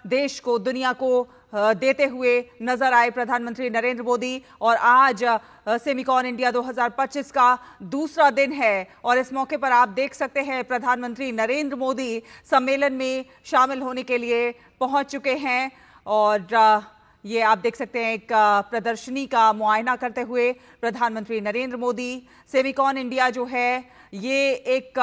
देश को, दुनिया को देते हुए नजर आए प्रधानमंत्री नरेंद्र मोदी। और आज सेमिकॉन इंडिया 2025 का दूसरा दिन है और इस मौके पर आप देख सकते हैं प्रधानमंत्री नरेंद्र मोदी सम्मेलन में शामिल होने के लिए पहुंच चुके हैं। और ये आप देख सकते हैं एक प्रदर्शनी का मुआयना करते हुए प्रधानमंत्री नरेंद्र मोदी। सेमिकॉन इंडिया जो है ये एक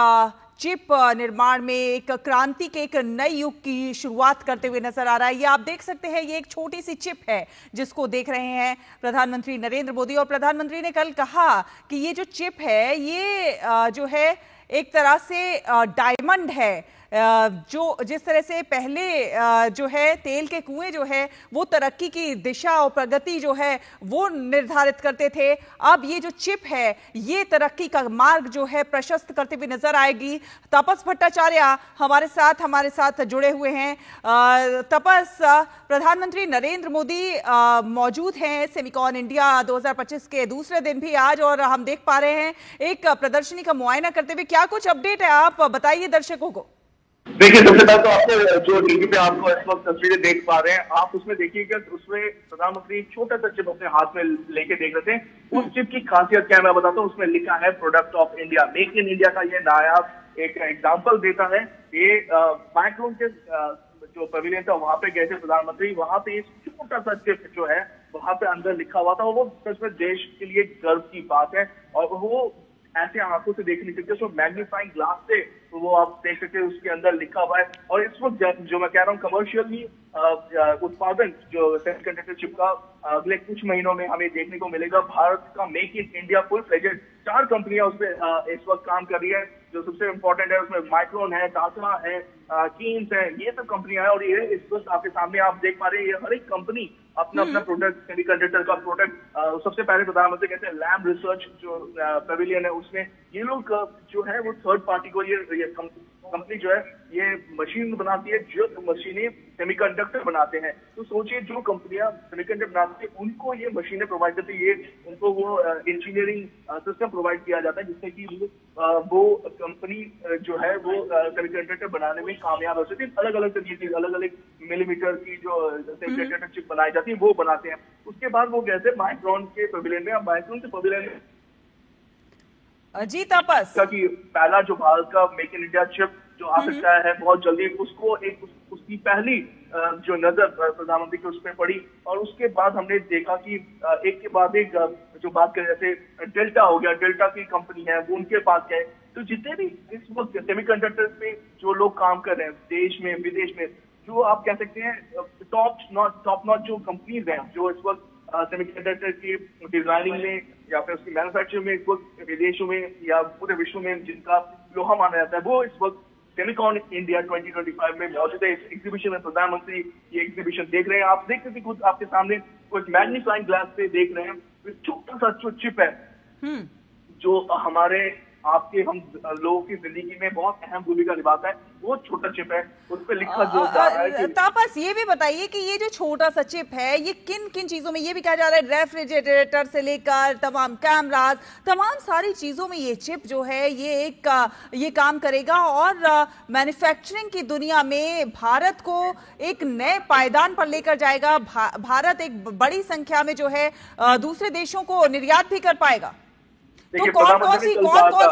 चिप निर्माण में एक क्रांति के एक नए युग की शुरुआत करते हुए नजर आ रहा है। ये आप देख सकते हैं, ये एक छोटी सी चिप है जिसको देख रहे हैं प्रधानमंत्री नरेंद्र मोदी। और प्रधानमंत्री ने कल कहा कि ये जो चिप है ये जो है एक तरह से डायमंड है। जो जिस तरह से पहले जो है तेल के कुएं जो है वो तरक्की की दिशा और प्रगति जो है वो निर्धारित करते थे, अब ये जो चिप है ये तरक्की का मार्ग जो है प्रशस्त करते हुए नजर आएगी। तपस भट्टाचार्य हमारे साथ जुड़े हुए हैं। तपस, प्रधानमंत्री नरेंद्र मोदी मौजूद हैं सेमिकॉन इंडिया 2025 के दूसरे दिन भी आज, और हम देख पा रहे हैं एक प्रदर्शनी का मुआयना करते हुए। क्या कुछ अपडेट है, आप बताइए दर्शकों को। देखिए, सबसे पहले तो आपको जो टीवी पे आपको इस वक्त तस्वीरें देख पा रहे हैं, आप उसमें देखिएगा उसमें प्रधानमंत्री छोटा सा चिप अपने हाथ में लेके देख रहे थे। उस चिप की खासियत क्या है मैं बताता हूँ। उसमें लिखा है product of India, make in India का ये नायाब एक एग्जाम्पल देता है। ये माइक्रोन के जो पवेलियन था वहां पे गए थे प्रधानमंत्री, वहां पे छोटा सा चिप जो है वहां पे अंदर लिखा हुआ था। वो सच में देश के लिए गर्व की बात है और वो ऐसे आंखों से देख नहीं सकते, उसको मैग्नीफाइंग ग्लास से तो वो आप देख सकते हैं उसके अंदर लिखा हुआ है। और इस वक्त जो मैं कह रहा हूँ कमर्शियली उत्पादन जो सेमीकंडक्टर चिप का अगले कुछ महीनों में हमें देखने को मिलेगा। भारत का make in India full fledged 4 कंपनियां उस पर इस वक्त काम कर रही है। जो सबसे इंपॉर्टेंट है उसमें माइक्रोन है, टाटा है, कीन्स है, ये सब कंपनियां हैं। और ये इस वक्त आपके सामने आप देख पा रहे हैं, ये हर एक कंपनी अपना अपना प्रोडक्ट, सेमीकंडक्टर का प्रोडक्ट। सबसे पहले प्रधानमंत्री कहते हैं लैब रिसर्च जो पेविलियन है उसमें ये लोग जो है वो थर्ड पार्टी को ये कंपनी जो है ये मशीन बनाती है, जो मशीनें सेमीकंडक्टर बनाते हैं। तो सोचिए जो कंपनियां सेमीकंडक्टर बनाती है उनको ये मशीनें प्रोवाइड करती है, ये उनको वो इंजीनियरिंग सिस्टम प्रोवाइड किया जाता है जिससे कि वो कंपनी जो है वो सेमीकंडक्टर बनाने में कामयाब हो सकती है। अलग अलग तरीके की, अलग अलग मिलीमीटर की जो सेमीकंडक्टर चिप बनाई जाती है वो बनाते हैं। उसके बाद वो कहते हैं माइक्रोन के पवेलियन में, अब माइक्रोन के पवेलियन में जी तपस कि पहला जो भारत का मेक इन इंडिया चिप जो आ सकता है बहुत जल्दी, उसको एक उसकी पहली जो नजर प्रधानमंत्री की उस पर पड़ी। और उसके बाद हमने देखा कि एक के बाद एक जो बात करें, जैसे डेल्टा हो गया, डेल्टा की कंपनी है वो उनके पास गए। तो जितने भी इस वक्त सेमीकंडक्टर पे जो लोग काम कर रहे हैं देश में विदेश में, जो आप कह सकते हैं टॉप नॉट जो कंपनीज हैं जो इस वक्त सेमीकंडक्टर की डिजाइनिंग में या फिर उसकी मैन्युफैक्चरिंग में इस वक्त विदेशों में या पूरे विश्व में जिनका लोहा माना जाता है, वो इस वक्त सेमिकॉन इंडिया 2025 में मौजूद है। इस एग्जीबिशन में प्रधानमंत्री ये एग्जीबिशन देख रहे हैं। आप देख सकते खुद आपके सामने एक मैग्नीफाइंग ग्लास से देख रहे हैं। छोटा सा जो चिप है जो हमारे आपके हम लोगों की जिंदगी में बहुत अहम भूमिका निभाता है, वो छोटा चिप है। उस पर लिखा जो जा रहा है तापस ये भी बताइए कि ये जो छोटा सा चिप है ये किन किन चीजों में, ये भी कहा जा रहा है रेफ्रिजरेटर से लेकर तमाम कैमराज, तमाम सारी चीजों में ये चिप जो है ये काम करेगा और मैन्युफैक्चरिंग की दुनिया में भारत को एक नए पायदान पर लेकर जाएगा। भारत एक बड़ी संख्या में जो है दूसरे देशों को निर्यात भी कर पाएगा। तो कौन कौन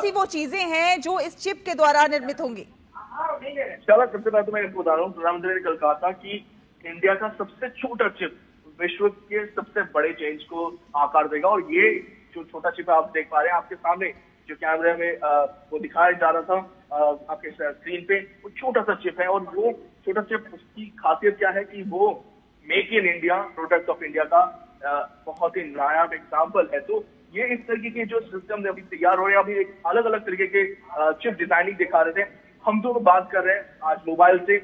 सी वो चीजें हैं जो इस चिप के द्वारा निर्मित होंगी? चलो सबसे पहले तो मैं इसको बता रहा हूँ, प्रधानमंत्री ने कल कहा था कि इंडिया का सबसे छोटा चिप विश्व के सबसे बड़े चेंज को आकार देगा। और ये जो छोटा चिप आप देख पा रहे हैं आपके सामने जो कैमरे में वो दिखाया जा रहा था आपके स्क्रीन पे, वो छोटा सा चिप है। और वो छोटा चिप उसकी खासियत क्या है कि वो make in India product of India का बहुत ही नायाब एग्जाम्पल है। तो ये इस तरीके के जो सिस्टम अभी तैयार हो रहे हैं, अभी एक अलग अलग तरीके के चिप डिजाइनिंग दिखा रहे थे। हम दोनों बात कर रहे हैं आज मोबाइल से,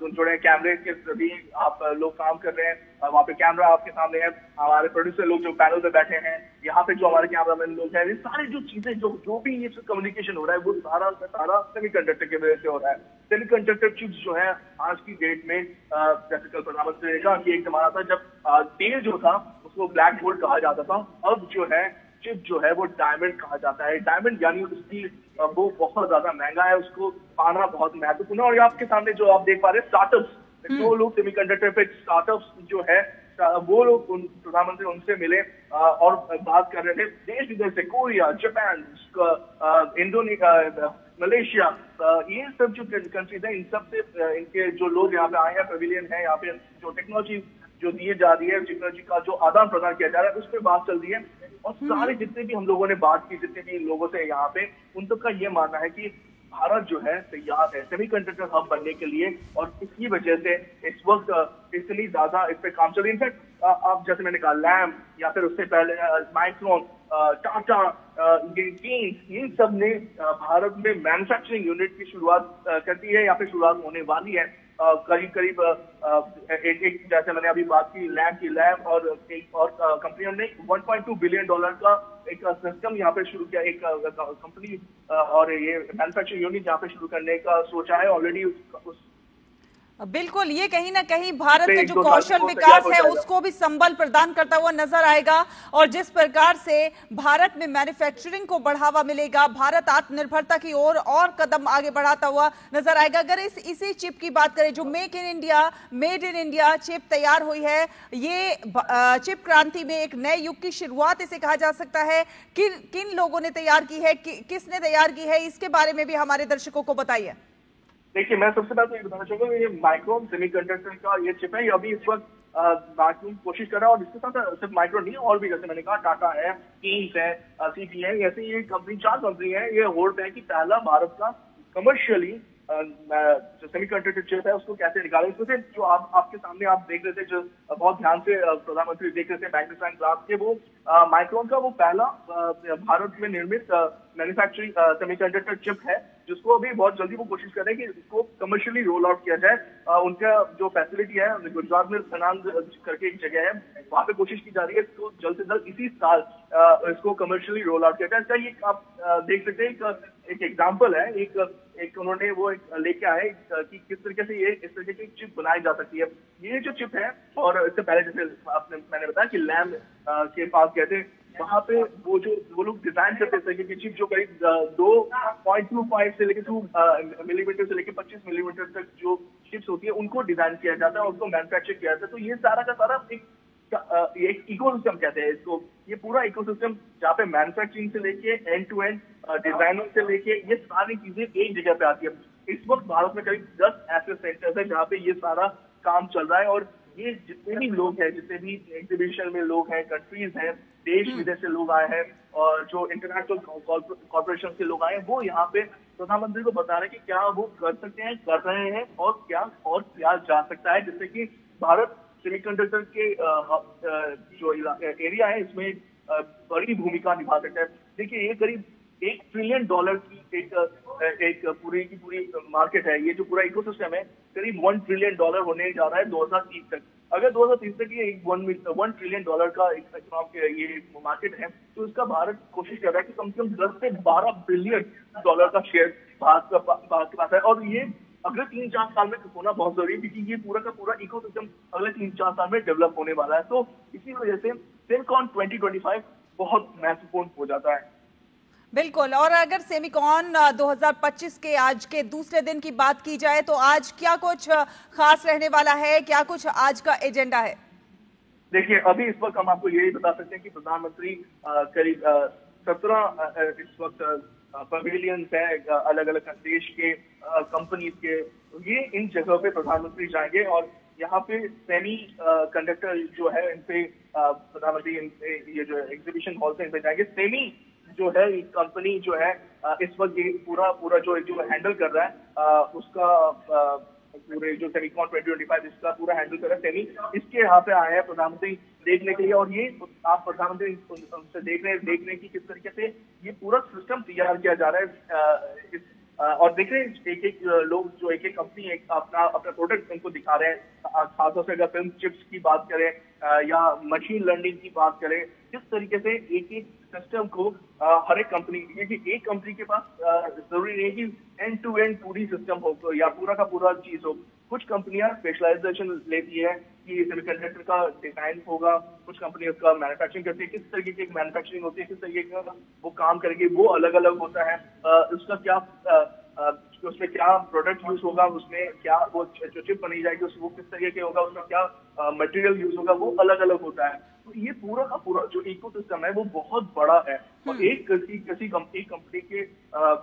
जुड़े कैमरे के भी आप लोग काम कर रहे हैं, वहाँ पे कैमरा आपके सामने है। हमारे प्रोड्यूसर लोग जो पैनल पे बैठे हैं, यहाँ पे जो हमारे कैमरामैन लोग हैं, ये सारी जो चीजें जो भी ये कम्युनिकेशन हो रहा है वो सारा सेमीकंडक्टर के वजह से हो रहा है। सेमीकंडक्टर चिप्स जो है आज की डेट में जैसे कल प्रधानमंत्री ने कहा कि एक जमाना था जब तेल जो था उसको ब्लैक गोल्ड कहा जाता था, अब जो है चिप जो है वो डायमंड कहा जाता है। डायमंड यानी उसकी वो बहुत ज्यादा महंगा है, उसको पाना बहुत महत्वपूर्ण है। और आपके सामने जो आप देख पा रहे हैं जो लोग सेमीकंडक्टर पे स्टार्टअप्स जो है वो लोग प्रधानमंत्री उनसे मिले और बात कर रहे थे देश विदेश से, कोरिया, जापान, इंडोनेशिया, मलेशिया, ये सब जो कंट्रीज है इन सब से इनके जो लोग यहाँ पे आए हैं, पेविलियन है यहाँ पे, जो टेक्नोलॉजी जो दी जा रही है, टेक्नोलॉजी का जो आदान प्रदान किया जा रहा है उस पर बात चल रही है। और सारे जितने भी हम लोगों ने बात की, जितने भी लोगों से यहाँ पे, उन सबका ये मानना है कि भारत जो है तैयार है सेमीकंडक्टर हब बनने के लिए, और इसी वजह से इस वक्त इतनी ज्यादा इस पे काम चल रही है। इनफैक्ट आप जैसे मैंने कहा लैम या फिर उससे पहले माइक्रोन, टाटा, ये सब ने भारत में मैन्युफैक्चरिंग यूनिट की शुरुआत कर दी है या फिर शुरुआत होने वाली है। करीब करीब एक जैसे मैंने अभी बात की लैब की, लैब और एक और कंपनियों ने $1.2 बिलियन का एक सिस्टम यहाँ पे शुरू किया, एक कंपनी और ये मैन्युफैक्चरिंग यूनिट यहाँ पे शुरू करने का सोचा है ऑलरेडी। बिल्कुल, ये कहीं ना कहीं भारत में जो कौशल विकास है उसको भी संबल प्रदान करता हुआ नजर आएगा, और जिस प्रकार से भारत में मैन्युफैक्चरिंग को बढ़ावा मिलेगा, भारत आत्मनिर्भरता की ओर और कदम आगे बढ़ाता हुआ नजर आएगा। अगर इसी चिप की बात करें, जो मेड इन इंडिया चिप तैयार हुई है, ये चिप क्रांति में एक नए युग की शुरुआत इसे कहा जा सकता है। किन लोगों ने तैयार की है, किसने तैयार की है, इसके बारे में भी हमारे दर्शकों को बताइए। देखिए, मैं सबसे पहले तो ये बताना चाहूंगा ये माइक्रोन सेमीकंडक्टर का ये चिप है, ये अभी इस वक्त माइक्रोन कोशिश कर रहा है, और इसके साथ सिर्फ माइक्रोन नहीं और भी, जैसे मैंने कहा टाटा है, कीन्स है, सीपी है, ऐसे ये कंपनी 4 कंपनी है, ये होल्ड है कि पहला भारत का कमर्शियली जो सेमीकंडक्टर चिप है उसको कैसे निकालें। इसमें जो आपके सामने आप देख रहे थे, जो बहुत ध्यान से प्रधानमंत्री देख रहे थे मैग्नीफाइंग ग्लास के, वो माइक्रोन का वो पहला भारत में निर्मित मैन्युफैक्चरिंग सेमीकंडक्टर चिप है, जिसको अभी बहुत जल्दी वो कोशिश कर रहे हैं कि इसको कमर्शियली रोल आउट किया जाए। उनका जो फैसिलिटी है गुजरात में सनांद करके एक जगह है, वहां पे कोशिश की जा रही है इसको जल्द से जल्द इसी साल इसको कमर्शियली रोल आउट किया जाए। इसका ये आप देख सकते हैं, एक एग्जाम्पल है, एक उन्होंने वो लेके आए कि किस तरीके से ये इस तरीके की चिप बनाई जा सकती है। ये जो चिप है, और इससे पहले जैसे मैंने बताया कि लैम के पास गए थे, वहां पे वो लोग डिजाइन करते थे कि चिप जो करीब 2.25 से लेकर 2 मिलीमीटर से लेकर 25 मिलीमीटर तक जो चिप्स होती है उनको डिजाइन किया जाता है और उसको मैन्युफैक्चर किया जाता है। तो ये सारा का सारा एक इकोसिस्टम कहते हैं इसको, ये पूरा इकोसिस्टम जहाँ पे मैन्युफैक्चरिंग से लेके एंड टू एंड डिजाइनिंग से लेके ये सारी चीजें एक जगह पे आती है। इस वक्त भारत में करीब 10 ऐसे सेंटर्स है जहाँ पे ये सारा काम चल रहा है, और ये जितने भी लोग हैं, जितने भी एग्जीबिशन में लोग हैं, कंट्रीज हैं, देश विदेश से लोग आए हैं, और जो इंटरनेशनल कॉर्पोरेशन के लोग आए हैं, वो यहाँ पे प्रधानमंत्री को बता रहे हैं कि क्या वो कर सकते हैं, कर रहे हैं, और क्या जा सकता है, जिससे कि भारत सेमीकंडक्टर के जो एरिया है इसमें बड़ी भूमिका निभा सकता है। देखिए, ये करीब $1 ट्रिलियन की एक पूरी की पूरी मार्केट है। ये जो पूरा इकोसिस्टम है करीब $1 ट्रिलियन होने जा रहा है 2030 तक। अगर 2030 तक ये $1 ट्रिलियन का एक ये मार्केट है, तो इसका भारत कोशिश कर रहा है कि कम से कम 10 से 12 बिलियन डॉलर का शेयर भारत के पास है। और ये अगले 3-4 साल में होना बहुत जरूरी है, क्योंकि ये पूरा का पूरा इकोसिस्टम अगले 3-4 साल में डेवलप होने वाला है। तो इसी वजह से सेमिकॉन 2025 बहुत महत्वपूर्ण हो जाता है। बिल्कुल, और अगर सेमिकॉन 2025 के आज के दूसरे दिन की बात की जाए, तो आज क्या कुछ खास रहने वाला है, क्या कुछ आज का एजेंडा है? देखिए, अभी इस वक्त हम आपको यही बता सकते हैं कि प्रधानमंत्री करीब 17 इस वक्त पवेलियंस है अलग अलग देश के कंपनीज के, ये इन जगहों पे प्रधानमंत्री जाएंगे, और यहाँ पे सेमी कंडक्टर जो है इन पे प्रधानमंत्री ये जो एग्जीबिशन हॉल से इन पे जाएंगे। सेमी जो है एक कंपनी जो है इस वक्त ये पूरा जो हैंडल कर रहा है उसका पूरे जो सेमिकॉन 2025 इसका पूरा हैंडल कर रहा है सेमी, इसके यहाँ पे आए हैं प्रधानमंत्री देखने के लिए। और ये आप प्रधानमंत्री उनसे देख रहे हैं कि किस तरीके से ये पूरा सिस्टम तैयार किया जा रहा है। और देख रहे हैं एक लोग जो एक कंपनी अपना प्रोडक्ट उनको दिखा रहे हैं। खासतौर से अगर फिल्म चिप्स की बात करें या मशीन लर्निंग की बात करें, किस तरीके से एक सिस्टम को हर एक कंपनी, क्योंकि एक कंपनी के पास जरूरी नहीं है कि एंड टू एंड पूरी सिस्टम हो या पूरा का पूरा चीज हो। कुछ कंपनियां स्पेशलाइजेशन लेती है कि सेमीकंडक्टर का डिजाइन होगा, कुछ कंपनी उसका मैन्युफैक्चरिंग करती है, किस तरीके की मैन्युफैक्चरिंग होती है, किस तरीके का वो काम करेगी, वो अलग अलग होता है। उसका क्या उसमें क्या प्रोडक्ट यूज होगा, उसमें क्या वो जो चिप बनी जाएगी वो किस तरीके के होगा, उसमें क्या मटेरियल यूज होगा, वो अलग अलग होता है। तो ये पूरा का पूरा जो इकोसिस्टम है वो बहुत बड़ा है। और एक किसी कंपनी के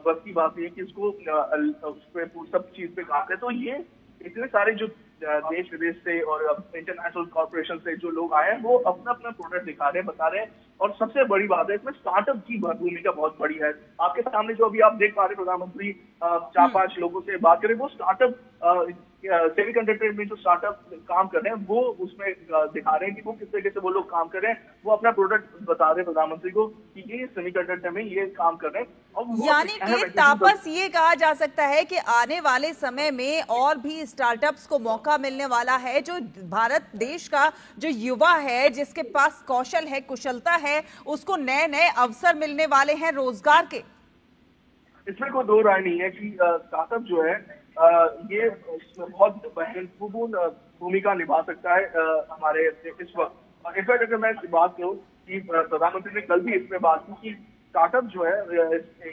बस की बात है कि इसको उस पे सब चीज पे काम करे। तो ये इतने सारे जो देश विदेश से और इंटरनेशनल कॉर्पोरेशन से जो लोग आए हैं वो अपना अपना प्रोडक्ट दिखा रहे हैं, बता रहे हैं। और सबसे बड़ी बात है इसमें स्टार्टअप की भूमिका बहुत बड़ी है। आपके सामने जो अभी आप देख पा रहे हैं, प्रधानमंत्री 4-5 लोगों से बात करें, वो स्टार्टअप सेमीकंडक्टर में जो स्टार्टअप काम कर रहे हैं वो उसमें दिखा रहे हैं कि वो किस तरीके से वो लोग काम कर रहे हैं। वो अपना प्रोडक्ट बता रहे हैं प्रधानमंत्री को कि ये सेमीकंडक्टर में ये काम कर रहे हैं। और यानी कि तापस ये कहा जा सकता है कि आने वाले समय में और भी स्टार्टअप्स को मौका मिलने वाला है। जो भारत देश का जो युवा है, जिसके पास कौशल है, कुशलता है, उसको नए नए अवसर मिलने वाले हैं रोजगार के। इसमें कोई दो राय नहीं है कि स्टार्टअप जो है ये बहुत महत्वपूर्ण भूमिका निभा सकता है हमारे इस वक्त। इनफैक्ट अगर मैं बात करूँ कि प्रधानमंत्री ने कल भी इसमें बात की कि स्टार्टअप जो है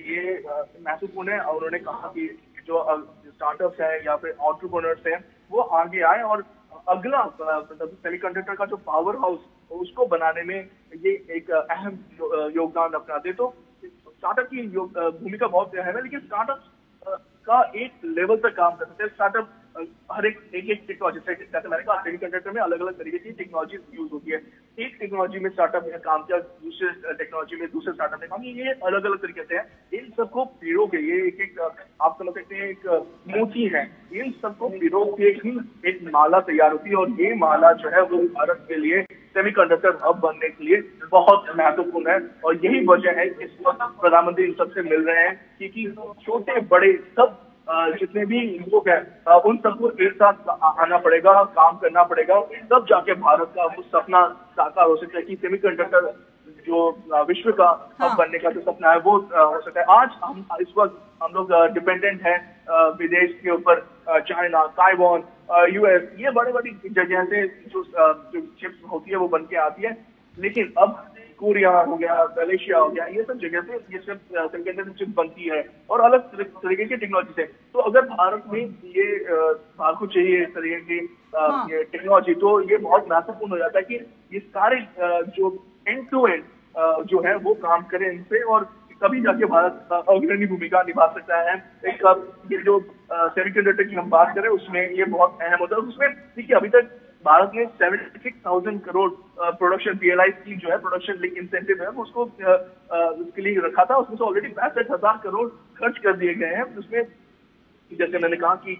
ये महत्वपूर्ण है। और उन्होंने कहा कि जो स्टार्टअप्स है या फिर एंटरप्रेन्योर्स हैं वो आगे आए और अगला मतलब सेमीकंडक्टर का जो पावर हाउस उसको बनाने में ये एक अहम योगदान अपना दे। तो स्टार्टअप की भूमिका बहुत अहम है। लेकिन स्टार्टअप का एक लेवल तक काम कर सकते हैं। स्टार्टअप हर एक टेक्नोलॉजी, जैसे मैंने कहा सेमीकंडक्टर में अलग अलग तरीके की टेक्नोलॉजी यूज होती है। एक टेक्नोलॉजी में स्टार्टअप ने काम किया, दूसरे टेक्नोलॉजी में दूसरे स्टार्टअप ने काम किया। ये अलग अलग तरीके से है। इन सबको पिरो के ये एक आप समझ सकते हैं एक मोती है। इन सबको पिरो के ही एक माला तैयार होती है। और ये माला जो है वो भारत के लिए सेमीकंडक्टर हब बनने के लिए बहुत महत्वपूर्ण है। और यही वजह है कि इस वक्त प्रधानमंत्री इन सबसे मिल रहे हैं, क्योंकि छोटे बड़े सब जितने भी लोग हैं उन सबको एक साथ आना पड़ेगा, काम करना पड़ेगा, तब जाके भारत का वो सपना साकार हो सकता है कि सेमीकंडक्टर जो विश्व का हब बनने का जो सपना है वो हो सकता है। आज हम इस वक्त हम लोग डिपेंडेंट हैं विदेश के ऊपर, चाइना, ताइवान, यूएस, ये बड़े बड़ी जगह से जो चिप्स होती है वो बन के आती है। लेकिन अब कोरिया हो गया, मलेशिया हो गया, ये सब जगह से ये सब सेमीकंडक्टर चिप बनती है और अलग तरीके की टेक्नोलॉजी से। तो अगर भारत में ये भारत को चाहिए इस तरीके की ये टेक्नोलॉजी, तो ये बहुत महत्वपूर्ण हो जाता है कि ये सारे जो एंड टू एंड जो है वो काम करें इन पे। और तभी जाके भारत अग्रणी भूमिका निभा सकता है। एक ये जो सेमीकंडक्टर की हम बात करें उसमें ये बहुत अहम होता है। उसमें देखिए अभी तक भारत ने 76,000 करोड़ प्रोडक्शन PLI की जो है प्रोडक्शन लिंक इंसेंटिव है उसको उसके लिए रखा था। उसमें से ऑलरेडी 65,000 करोड़ खर्च कर दिए गए हैं। उसमें जैसे मैंने कहा कि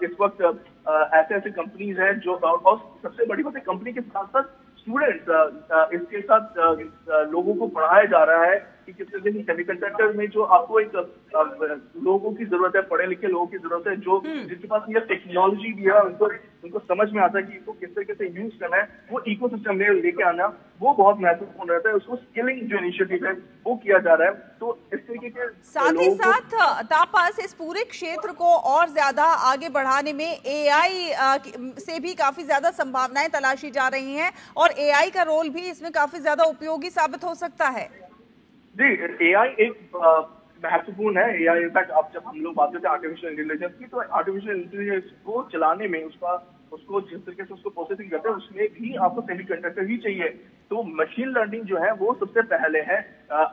इस वक्त ऐसे ऐसे कंपनीज हैं जो, और सबसे बड़ी बात है कंपनी के साथ साथ स्टूडेंट्स इसके साथ लोगों को पढ़ाया जा रहा है कि किस तरह से सेमीकंडक्टर में जो आपको एक लोगों की जरूरत है, पढ़े लिखे लोगों की जरूरत है, जो जिनके पास ये टेक्नोलॉजी भी है, उनको समझ में आता है कि इसको किस तरीके से यूज करना है, वो इकोसिस्टम में लेके आना वो बहुत महत्वपूर्ण रहता है। उसको स्किलिंग जो इनिशिएटिव है वो किया जा रहा है। तो इस तरीके के साथ ही साथ तापस इस पूरे क्षेत्र को और ज्यादा आगे बढ़ाने में AI से भी काफी ज्यादा संभावनाएं तलाशी जा रही हैं और AI का रोल भी इसमें काफी ज्यादा उपयोगी साबित हो सकता है। जी, AI एक महत्वपूर्ण है। AI इनफैक्ट अब जब हम लोग बात करते हैं आर्टिफिशियल इंटेलिजेंस की, तो आर्टिफिशियल इंटेलिजेंस को चलाने में उसको जिस तरीके से उसको प्रोसेसिंग करते हैं उसमें भी आपको सेमीकंडक्टर ही चाहिए। तो मशीन लर्निंग जो है वो सबसे पहले है,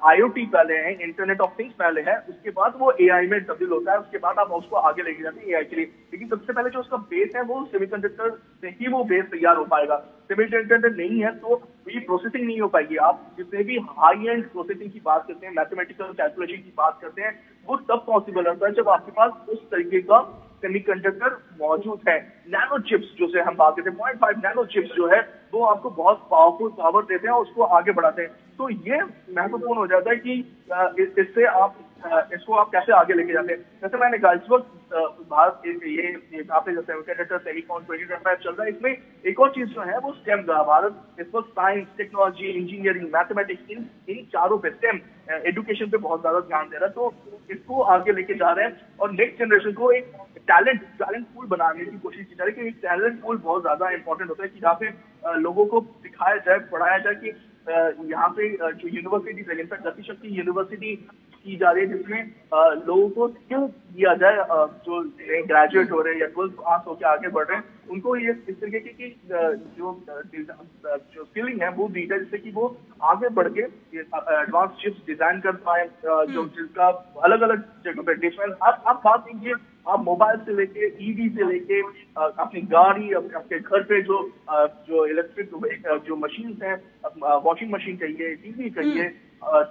IoT पहले है, इंटरनेट ऑफ थिंग्स पहले है, उसके बाद वो AI में तब्दील होता है। उसके बाद आप उसको आगे लेके जाते हैं AI के लिए। लेकिन सबसे पहले जो उसका बेस है वो सेमीकंडक्टर से ही वो बेस तैयार हो पाएगा। सेमीकंडक्टर नहीं है तो ये प्रोसेसिंग नहीं हो पाएगी। आप जितने भी हाई एंड प्रोसेसिंग की बात करते हैं, मैथमेटिकल कैलकुलेशन की बात करते हैं, वो तब पॉसिबल होता है जब आपके पास उस तरीके का सेमीकंडक्टर मौजूद है। नैनो चिप्स जो से हम बात करते हैं, 0.5 नैनो चिप्स जो है वो आपको बहुत पावरफुल पावर देते हैं और उसको आगे बढ़ाते हैं। तो ये महत्वपूर्ण हो जाता है कि इससे आप इसको आप कैसे आगे लेके जाते हैं। जैसे मैंने कहा इस वक्त भारत ये यहाँ पे जो सेमीकंडक्टर सेमीकॉन 2025 चल रहा है, इसमें एक और चीज जो है वो स्टेम का। भारत इस वक्त साइंस, टेक्नोलॉजी, इंजीनियरिंग, मैथमेटिक्स इन चारों पे स्टेम एजुकेशन पे बहुत ज्यादा ध्यान दे रहा है। तो इसको आगे लेके जा रहे हैं और नेक्स्ट जनरेशन को एक टैलेंट पूल बनाने की कोशिश की जा रही है। कि टैलेंट पूल बहुत ज्यादा इंपॉर्टेंट होता है कि जहाँ पे लोगों को सिखाया जाए, पढ़ाया जाए कि यहाँ पे जो यूनिवर्सिटीज है, इनफैक्ट गतिशक्ति यूनिवर्सिटी की जा रही है, जिसमें लोगों को स्किल दिया जाए, जो ग्रेजुएट हो रहे हैं या 12th पास होकर आगे बढ़ रहे हैं उनको ये इस तरीके की जो स्किलिंग है वो दी जाए, जिससे कि वो आगे बढ़ के एडवांस चिप्स डिजाइन कर पाए, जो जिसका अलग अलग जगह पे डिफरेंस। आप बात कीजिए, आप मोबाइल से लेके ईवी से लेके अपनी गाड़ी, आपके घर पे जो इलेक्ट्रिक जो मशीन है, वॉशिंग मशीन चाहिए, टीवी चाहिए,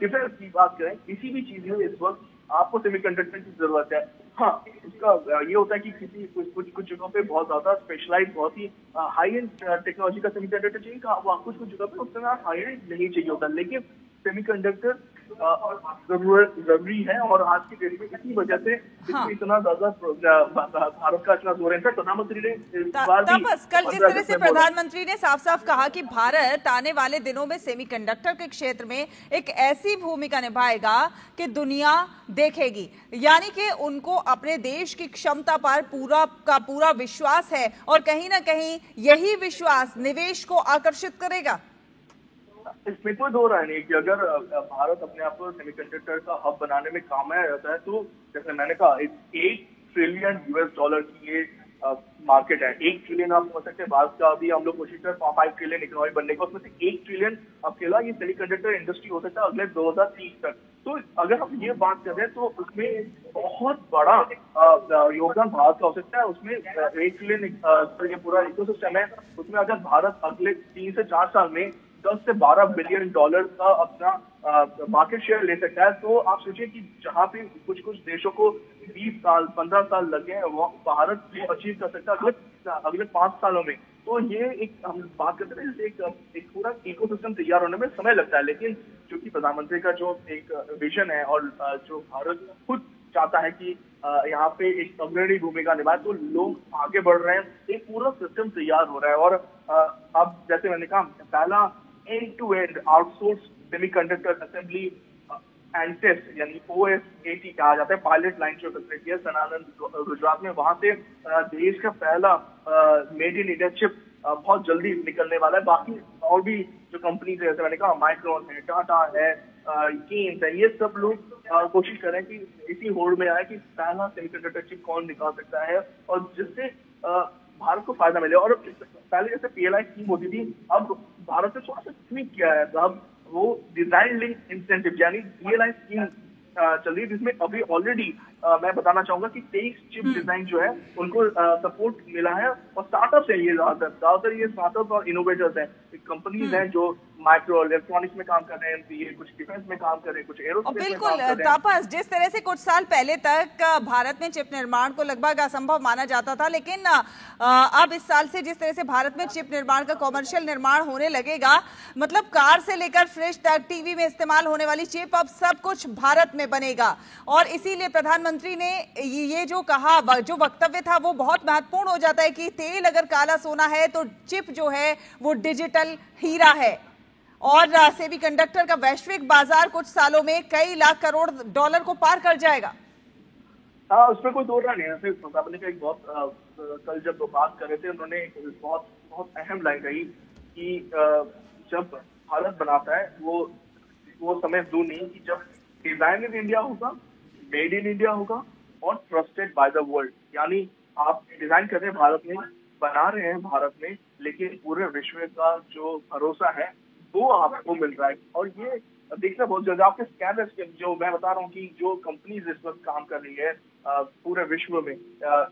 डिफेंस की बात करें, किसी भी चीज में इस वक्त आपको सेमीकंडक्टर की जरूरत है। हाँ, उसका ये होता है कि किसी कुछ जगहों पे बहुत ज्यादा स्पेशलाइज, बहुत ही हाई एंड टेक्नोलॉजी का सेमीकंडक्टर चाहिए, कुछ जगह पे उतना हाई एंड नहीं चाहिए होता, लेकिन सेमीकंडक्टर जरूरी है। और आज की डेट में इसी वजह से हाँ। इतना ज्यादा भारत का इतना जोर है। प्रधानमंत्री ने इस बार भी तापस, कल जिस तरह से प्रधानमंत्री ने साफ साफ कहा कि भारत आने वाले दिनों में सेमीकंडक्टर के क्षेत्र में एक ऐसी भूमिका निभाएगा कि दुनिया देखेगी, यानी कि उनको अपने देश की क्षमता पर पूरा का पूरा विश्वास है और कहीं ना कहीं यही विश्वास निवेश को आकर्षित करेगा। इसमें कोई दो राय नहीं कि अगर भारत अपने आप को सेमीकंडक्टर का हब बनाने में कामयाब रहता है, तो जैसे मैंने कहा, $1 ट्रिलियन की ये मार्केट है। 1 ट्रिलियन आप समझ सकते हैं, भारत का अभी हम लोग कोशिश कर 5 ट्रिलियन इकोनॉमी बनने का, उसमें से 1 ट्रिलियन अकेला ये सेमीकंडक्टर इंडस्ट्री हो सकता है अगले 2030 तक। तो अगर हम ये बात कर रहे हैं तो उसमें बहुत बड़ा योगदान भारत का हो सकता है। उसमें 1 ट्रिलियन ये पूरा इकोसिस्टम है, उसमें अगर भारत अगले 3 से 4 साल में 10 से 12 बिलियन डॉलर का अपना मार्केट शेयर ले सकता है, तो आप सोचिए कि जहाँ पे कुछ देशों को 20 साल 15 साल लगे हैं, वो भारत वो अचीव कर सकता है अगले 5 सालों में। तो ये एक हम बात करते हैं, जैसे एक पूरा इकोसिस्टम तैयार होने में समय लगता है, लेकिन क्योंकि प्रधानमंत्री का जो एक विजन है और जो भारत खुद चाहता है कि यहाँ पे एक अग्रणी भूमिका निभाए, तो लोग आगे बढ़ रहे हैं, एक पूरा सिस्टम तैयार हो रहा है। और अब जैसे मैंने कहा, पहला end to end outsource semiconductor assembly and test यानी OSAT कहा जाता है, पायलट लाइन जो फैसिलिटी है सनातन गुजरात में, वहां से देश का पहला मेड इन इंडिया चिप बहुत जल्दी निकलने वाला है। बाकी और भी जो कंपनीज है, जैसे मैंने कहा, माइक्रोन है, टाटा है, केन्स है, ये सब लोग कोशिश कर रहे हैं कि इसी होड़ में आए कि पहला सेमीकंडक्टर चिप कौन निकाल सकता है और जिससे भारत को फायदा मिले। और पहले जैसे PLI स्कीम होती थी, अब भारत ने थोड़ा सा ट्वीक किया है, अब वो डिजाइन लिंक इंसेंटिव यानी DLI स्कीम चल रही है, जिसमें अभी ऑलरेडी मैं बताना चाहूंगा कि 23 चिप डिजाइन जो है उनको सपोर्ट मिला है। और स्टार्टअप्स है, ये ज्यादातर ये स्टार्टअप्स और इनोवेटर्स हैं, कंपनीज हैं जो माइक्रो इलेक्ट्रॉनिक्स में काम कर रहे हैं, ये कुछ डिफेंस में काम कर रहे हैं, कुछ एरोस्पेस में काम कर रहे हैं। तापस, जिस तरह से कुछ साल पहले तक भारत में चिप निर्माण को लगभग असंभव माना जाता था, लेकिन अब इस साल से जिस तरह से भारत में चिप निर्माण का कॉमर्शियल निर्माण होने लगेगा, मतलब कार से लेकर फ्रिज तक, टीवी में इस्तेमाल होने वाली चिप, अब सब कुछ भारत में बनेगा। और इसीलिए प्रधानमंत्री ने ये जो कहा, जो वक्तव्य था, वो बहुत महत्वपूर्ण हो जाता है कि तेल अगर काला सोना है तो चिप जो है वो डिजिटल हीरा है। और सेमीकंडक्टर का वैश्विक बाजार कुछ सालों में कई लाख करोड़ डॉलर को पार कर जाएगा। हाँ, उसमें कोई दो राय नहीं है। आपने का एक बहुत कल जब बात कर रहे थे, उन्होंने बहुत अहम लाइन कही कि जब भारत बनाता है वो समय दूर नहीं कि जब डिजाइन इन इंडिया होगा, मेड इन इंडिया होगा और ट्रस्टेड बाय द वर्ल्ड। यानी आप डिजाइन कर रहे हैं भारत में, बना रहे हैं भारत में, लेकिन पूरे विश्व का जो भरोसा है वो आपको मिल रहा है। और ये देखना बहुत जरूरी है। आपके स्कैनर्स जो मैं बता रहा हूँ कि जो कंपनीज इस वक्त काम कर रही है पूरे विश्व में,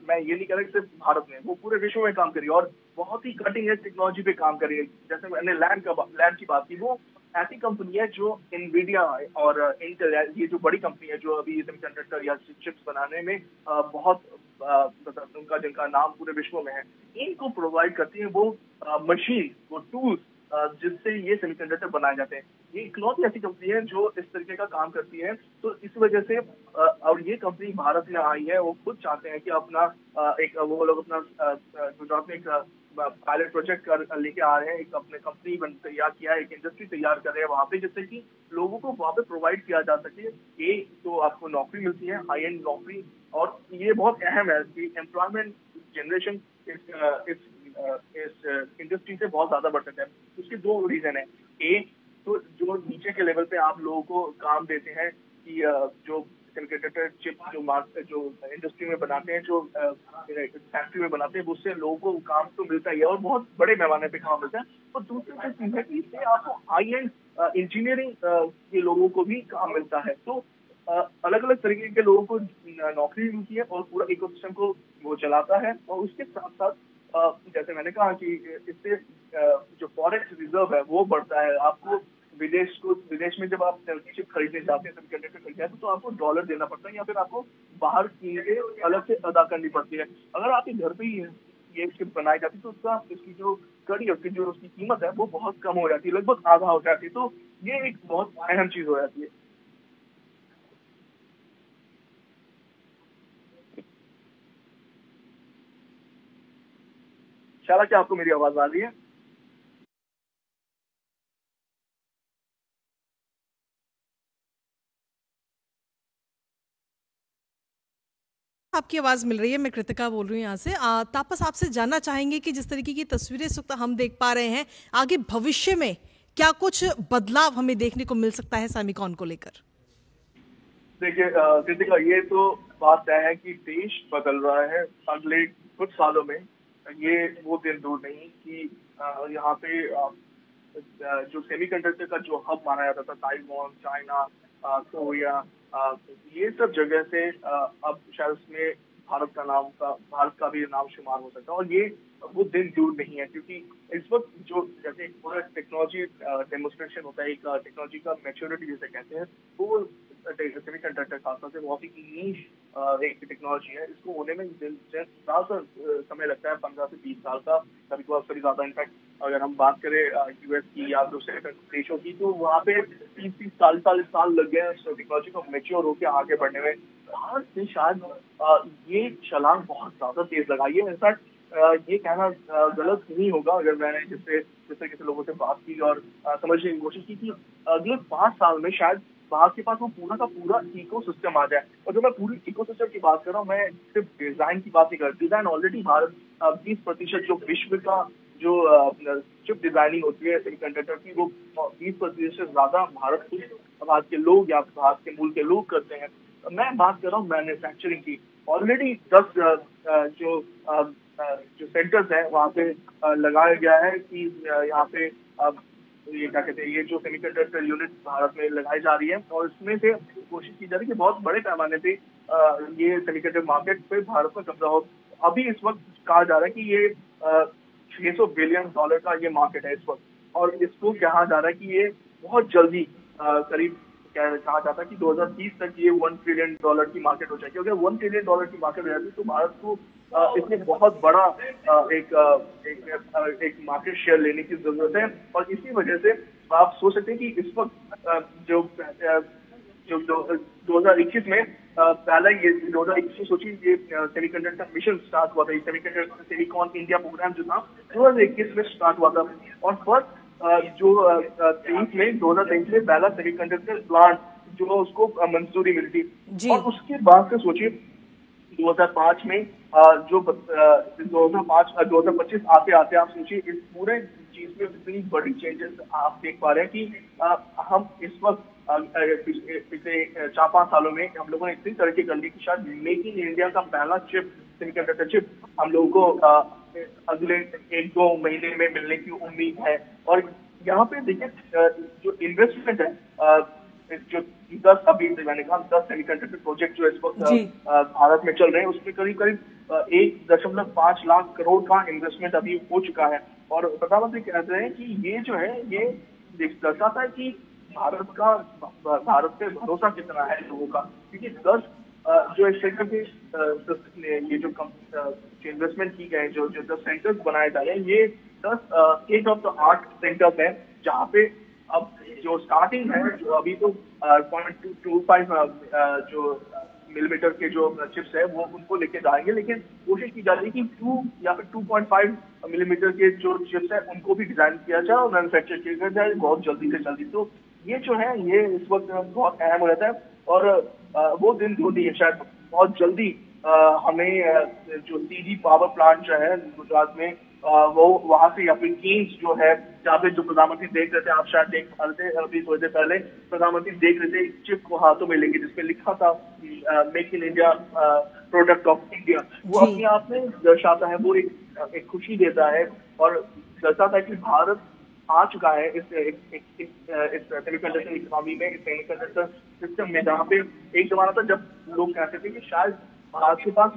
मैं ये नहीं कह रहा सिर्फ भारत में, वो पूरे विश्व में काम कर रही है और बहुत ही कटिंग एज टेक्नोलॉजी पे काम कर रही है। जैसे मैंने लैब की बात की, वो ऐसी कंपनी है जो NVIDIA और इंटेल, ये जो बड़ी कंपनी है जो अभी सेमीकंडक्टर या चिप्स बनाने में बहुत जिनका नाम पूरे विश्व में है, इनको प्रोवाइड करती है वो मशीन, वो टूल्स जिससे ये सेमीकंडक्टर बनाए जाते हैं। ये इकलौती ऐसी कंपनी है जो इस तरीके का काम करती है। तो इस वजह से और ये कंपनी भारत में आई है, वो खुद चाहते हैं कि अपना वो लोग अपना गुजरात में एक पायलट प्रोजेक्ट लेके आ रहे हैं, एक अपने कंपनी तैयार किया है, एक इंडस्ट्री तैयार कर रहे हैं वहाँ पे, जिससे कि लोगों को वहाँ पे प्रोवाइड किया जा सके। ये तो आपको नौकरी मिलती है, हाई एंड नौकरी, और ये बहुत अहम है कि एम्प्लॉयमेंट जनरेशन इस इंडस्ट्री से बहुत ज्यादा बढ़ सकता है। उसके दो रीजन है। एक तो जो नीचे के लेवल पे आप लोगों को काम देते हैं, कि जो सेमीकंडक्टर चिप जो इंडस्ट्री में बनाते हैं, जो फैक्ट्री में बनाते हैं, उससे लोगों को काम तो मिलता ही है और बहुत बड़े पैमाने पे काम मिलता है। और दूसरी जो चीज है कि इससे आपको हाई एंड इंजीनियरिंग के लोगों को भी काम मिलता है। तो अलग अलग तरीके के लोगों को नौकरी मिलती है और पूरा इकोसिस्टम को वो चलाता है। और उसके साथ साथ जैसे मैंने कहा कि इससे जो फॉरेक्स रिजर्व है वो बढ़ता है। आपको विदेश में जब आप चिप खरीदने जाते हैं, सेमीकंडक्टर खरीदने जाते हैं, तो आपको डॉलर देना पड़ता है या फिर आपको बाहर कीमतें अलग से अदा करनी पड़ती है। अगर आपके घर पे ही ये चिप बनाई जाती है तो उसका इसकी जो कड़ी है, उसकी जो उसकी कीमत है वो बहुत कम हो जाती है, लगभग आधा हो जाती है। तो ये एक बहुत अहम चीज हो जाती है। शाला, क्या आपको मेरी आवाज आ रही है? आपकी आवाज़ मिल रही है। मैं कृतिका बोल रही हूँ यहाँ से। तापस, आपसे जानना चाहेंगे कि जिस तरीके की तस्वीरें इस वक्त हम देख पा रहे हैं, आगे भविष्य में क्या कुछ बदलाव हमें देखने को मिल सकता है सेमिकॉन को लेकर? देखिए कृतिका, ये तो बात तय है कि देश बदल रहा है अगले कुछ सालों में। ये वो दिन दूर नहीं कि यहाँ पे जो सेमीकंडक्टर का जो हब माना जाता था, ताइवान, चाइना, कोरिया, ये सब जगह से अब शायद उसमें भारत का भी नाम शुमार हो सकता है। और ये वो दिन दूर नहीं है, क्योंकि इस वक्त जो जैसे पूरा टेक्नोलॉजी डेमोन्स्ट्रेशन होता है, एक टेक्नोलॉजी का मैच्योरिटी जिसे कहते हैं, वो सेमीकंडक्टर खासतौर से बहुत ही नीश एक टेक्नोलॉजी है। इसको होने में ज्यादा समय लगता है, 15 से 20 साल का, कभी कभी ज्यादा। इनफैक्ट अगर हम बात करें यूएस की या दूसरे देशों की, तो वहाँ पे 30-30 साल लग गए इस टेक्नोलॉजी को मैच्योर होकर आगे बढ़ने में। भारत ने शायद ये छलांग बहुत ज्यादा तेज लगाई है। इनफैक्ट ये कहना गलत नहीं होगा अगर मैंने जिस तरीके से लोगों से बात की और समझने की कोशिश की कि अगले 5 साल में शायद भारत के पास वो पूरा का पूरा इकोसिस्टम आ जाए। और जब मैं पूरी इकोसिस्टम की बात कर रहा हूँ, मैं सिर्फ डिजाइन की बात नहीं कर रहा। डिजाइन ऑलरेडी भारत 20% जो विश्व का जो चिप डिजाइनिंग होती है सेमीकंडक्टर की, वो 20% से ज्यादा भारत के लोग या भारत के मूल के लोग करते हैं। मैं बात कर रहा हूँ मैन्युफैक्चरिंग की। ऑलरेडी 10 जो सेंटर्स है वहाँ पे लगाया गया है कि यहाँ पे ये क्या कहते हैं, ये जो सेमीकंडक्टर यूनिट भारत में लगाई जा रही है, और इसमें से कोशिश की जा रही है कि बहुत बड़े पैमाने पे ये सेमीकंडक्टर मार्केट पे भारत में कब्जा हो। अभी इस वक्त कहा जा रहा है कि ये $600 बिलियन का ये मार्केट है इस वक्त, और इसको कहा जा रहा है कि ये बहुत जल्दी करीब कहा जाता है कि 2030 तक ये $1 ट्रिलियन की मार्केट हो जाएगी। अगर $1 ट्रिलियन की मार्केट हो जाती है तो भारत को इसमें बहुत बड़ा एक मार्केट शेयर लेने की जरूरत है। और इसी वजह से आप सोच सकते हैं कि इस वक्त जो 2021 में पहला ये 2021 में सोचिए, ये सेमीकंडक्टर मिशन स्टार्ट हुआ था। सेमीकंडक्टर सेमिकॉन इंडिया प्रोग्राम जो था 2021 में स्टार्ट हुआ था। और फर्स्ट जो 2023 में पहला सेमीकंडक्टर प्लांट जो उसको मंजूरी मिली थी। और उसके बाद से सोचिए 2005 में जो 2025 आते आते आप सोचिए इस पूरे चीज में इतनी बड़ी चेंजेस आप देख पा रहे हैं कि हम इस वक्त पिछले 4-5 सालों में हम लोगों ने इतनी तरक्की कर ली कि शायद मेक इन इंडिया का पहला चिप, सेमीकंडक्टर चिप, हम लोगों को अगले 1-2 महीने में मिलने की उम्मीद है। और यहाँ पे देखिए जो इन्वेस्टमेंट है, जो 10 अभी मैंने कहा 10 सेमीकंडक्टर प्रोजेक्ट जो इस वक्त भारत में चल रहे हैं, उसमें करीब करीब 1.5 लाख करोड़ का इन्वेस्टमेंट अभी हो चुका है। और प्रधानमंत्री कहते हैं कि ये जो है ये दर्शाता है कि भारत पे भरोसा कितना है लोगों का, क्योंकि 10 जो इस सेक्टर के ये जो इन्वेस्टमेंट की गए, जो 10 सेंटर्स बनाए जा रहे हैं, ये 10 state of the art centres है, जहाँ पे अब जो स्टार्टिंग है, जो अभी तो 0.25 जो मिलीमीटर के जो चिप्स है वो उनको लेके जाएंगे, लेकिन कोशिश की जा रही है कि 2 या फिर 2.5 मिलीमीटर के जो चिप्स है उनको भी डिजाइन किया जाए और मैन्युफैक्चर किया जाए बहुत जल्दी से जल्दी। तो ये जो है ये इस वक्त बहुत अहम हो जाता है। और वो दिन जो नहीं है, शायद बहुत जल्दी हमें जो सीजी पावर प्लांट जो है गुजरात में वो वहां से या फिर केन्स जो है जहाँ पे जो प्रधानमंत्री देख रहे थे, आप शायद देख पा रहे थे अभी थोड़ी देर पहले, प्रधानमंत्री देख रहे थे चिप को हाथों में लेके जिसपे लिखा था make in India product of India. वो अपने आप में दर्शाता है, वो एक खुशी देता है और दर्शाता है कि भारत आ चुका है इस सेमीकंडक्टर इकोनॉमी में, इस सेमीकंडक्टर सिस्टम में, जहाँ पे एक जमाना था जब लोग कहते थे कि शायद भारत के पास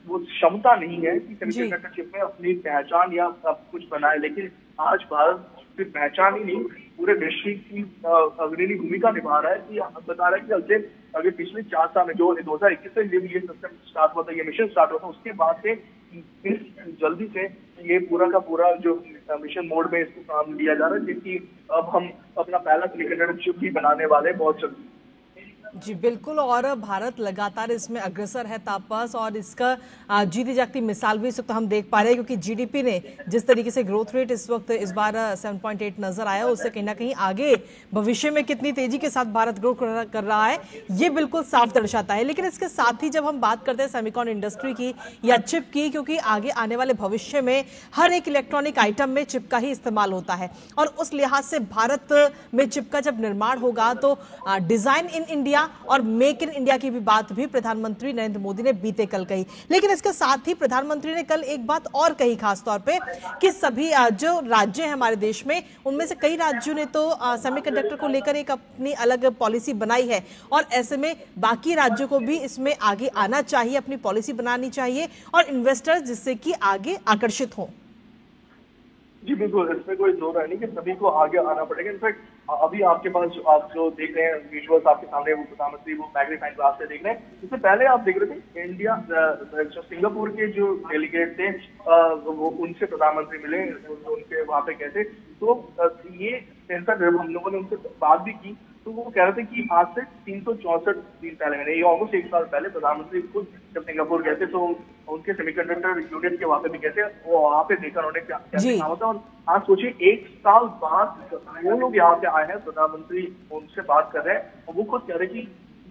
वो क्षमता नहीं है कि सेमीकंडक्टर चिप में अपनी पहचान या कुछ बनाए। लेकिन आज भारत सिर्फ पहचान ही नहीं, पूरे विश्व की अग्रणी भूमिका निभा रहा है। कि बता रहा है कि अगर पिछले 4 साल में जो 2021 से जब ये सिस्टम स्टार्ट हुआ था, ये मिशन स्टार्ट हुआ था, उसके बाद से जल्दी से ये पूरा का पूरा जो मिशन मोड में इसको काम लिया जा रहा है, जिसकी अब हम अपना पहला सेमीकंडक्टर चिप भी बनाने वाले हैं बहुत जल्दी। जी बिल्कुल, और भारत लगातार इसमें अग्रसर है तापस, और इसका जीती जागती मिसाल भी इस वक्त हम देख पा रहे हैं, क्योंकि जीडीपी ने जिस तरीके से ग्रोथ रेट इस वक्त इस बार 7.8 नजर आया, उससे कहीं ना कहीं आगे भविष्य में कितनी तेजी के साथ भारत ग्रो कर रहा है ये बिल्कुल साफ दर्शाता है। लेकिन इसके साथ ही जब हम बात करते हैं सेमीकॉन इंडस्ट्री की या चिप की, क्योंकि आगे आने वाले भविष्य में हर एक इलेक्ट्रॉनिक आइटम में चिप का ही इस्तेमाल होता है, और उस लिहाज से भारत में चिप का जब निर्माण होगा तो डिजाइन इन इंडिया और मेक इन इंडिया की भी बात भी प्रधानमंत्री नरेंद्र मोदी ने बीते कल कही। लेकिन इसके साथ ही प्रधानमंत्री ने कल एक बात और कही खास तौर पे कि सभी जो राज्य हैं हमारे देश में, उनमें से कई राज्यों ने तो सेमीकंडक्टर को लेकर एक अपनी अलग पॉलिसी बनाई है, और ऐसे में बाकी राज्यों को भी इसमें आगे आना चाहिए, अपनी पॉलिसी बनानी चाहिए और इन्वेस्टर्स जिससे कि आगे आकर्षित हों। जी बिल्कुल, इसमें कोई दो राय नहीं कि सभी को आगे आना पड़ेगा। इनफैक्ट अभी आपके पास आप जो देख रहे हैं विजुअल्स आपके सामने, वो प्रधानमंत्री वो मैग्नीफाइंग ग्लास से देख रहे हैं। इससे पहले आप देख रहे थे इंडिया जो सिंगापुर के जो डेलीगेट थे वो उनसे प्रधानमंत्री मिले, उनके वहां पे गए थे। तो ये इनफैक्ट हम लोगों ने उनसे बात भी की, तो वो कह रहे थे कि आज से 364 दिन पहले, ये ऑलमोस्ट 1 साल पहले प्रधानमंत्री खुद जब सिंगापुर गए थे तो उनके सेमीकंडक्टर यूनिट के वहां पे भी गए थे, वो वहां पे देखा उन्होंने क्या देखा होता। और आज सोचिए 1 साल बाद वो लोग यहाँ पे आए हैं, प्रधानमंत्री उनसे बात कर रहे हैं, और वो खुद कह रहे हैं कि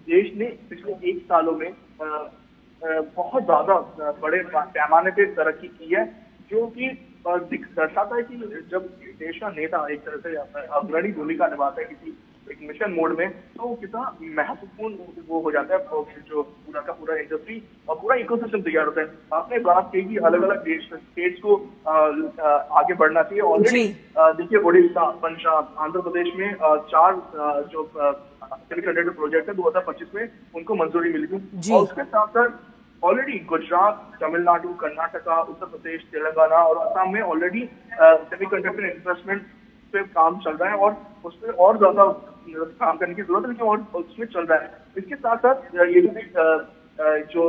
देश ने पिछले 1 सालों में बहुत ज्यादा बड़े पैमाने पे तरक्की की है, जो कि दर्शाता है कि जब देश का नेता एक तरह से अग्रणी भूमिका निभाता है किसी एक मिशन मोड में, तो कितना महत्वपूर्ण वो हो जाता है, जो पूरा का पूरा इंडस्ट्री और पूरा इकोसिस्टम तैयार होता है। आपने बात की कि अलग अलग स्टेट्स को आगे बढ़ना चाहिए। ऑलरेडी देखिए उड़ीसा, पंजाब, आंध्र प्रदेश में 4 जो सेमीकंडक्टर प्रोजेक्ट है 2025 में उनको मंजूरी मिली थी, और उसके साथ साथ ऑलरेडी गुजरात, तमिलनाडु, कर्नाटका, उत्तर प्रदेश, तेलंगाना और असम में ऑलरेडी सेमीकंडक्टर इन्वेस्टमेंट पे काम चल रहा है, और उस पर और ज्यादा काम करने की जरूरत है, लेकिन और उसमें चल रहा है। इसके साथ साथ ये जो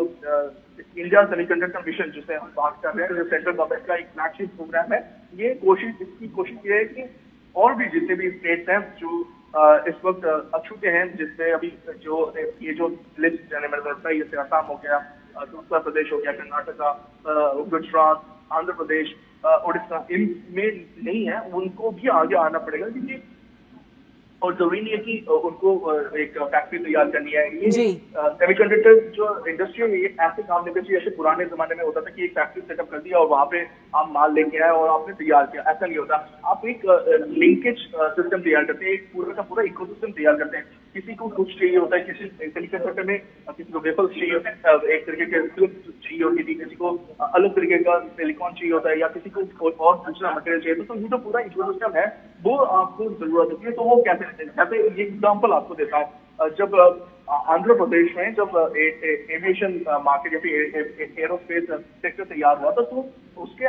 इंडिया सेमीकंडक्टर मिशन जिसे हम बात कर रहे हैं, जो सेंट्रल गवर्नमेंट का एक फ्लैगशिप प्रोग्राम है, इसकी कोशिश ये है कि और भी जितने भी स्टेट्स हैं जो इस वक्त अछूते हैं, जिसमें अभी ये जो लिस्ट जाने में लगता है, जैसे असम हो गया, उत्तर प्रदेश हो गया, कर्नाटका, गुजरात, आंध्र प्रदेश, उड़ीसा, इनमें नहीं है, उनको भी आगे आना पड़ेगा, क्योंकि और जरूरी नहीं है कि उनको एक फैक्ट्री तैयार करनी है। ये सेमीकंडक्टर जो इंडस्ट्री है ये ऐसे काम नहीं करती जैसे पुराने जमाने में होता था कि एक फैक्ट्री सेटअप कर दिया और वहां पे आप माल लेके आए और आपने तैयार किया, ऐसा नहीं होता। आप एक लिंकेज सिस्टम तैयार करते हैं, एक पूरा का पूरा इकोसिस्टम तैयार करते हैं। किसी को कुछ चाहिए होता है, किसी सेमीकंडक्टर में किसी को वेफर्स चाहिए होता है, एक तरीके के चाहिए होती है, किसी को अलग तरीके का सिलिकॉन चाहिए होता है, या किसी को और दूसरा मटेरियल चाहिए। तो ये जो पूरा इकोसिस्टम है वो आपको जरूरत होती है। तो वो कैसे ये एग्जाम्पल आपको देता हूँ। जब आंध्र प्रदेश में जब एविएशन मार्केट या फिर एरोस्पेस सेक्टर तैयार हुआ था, तो उसके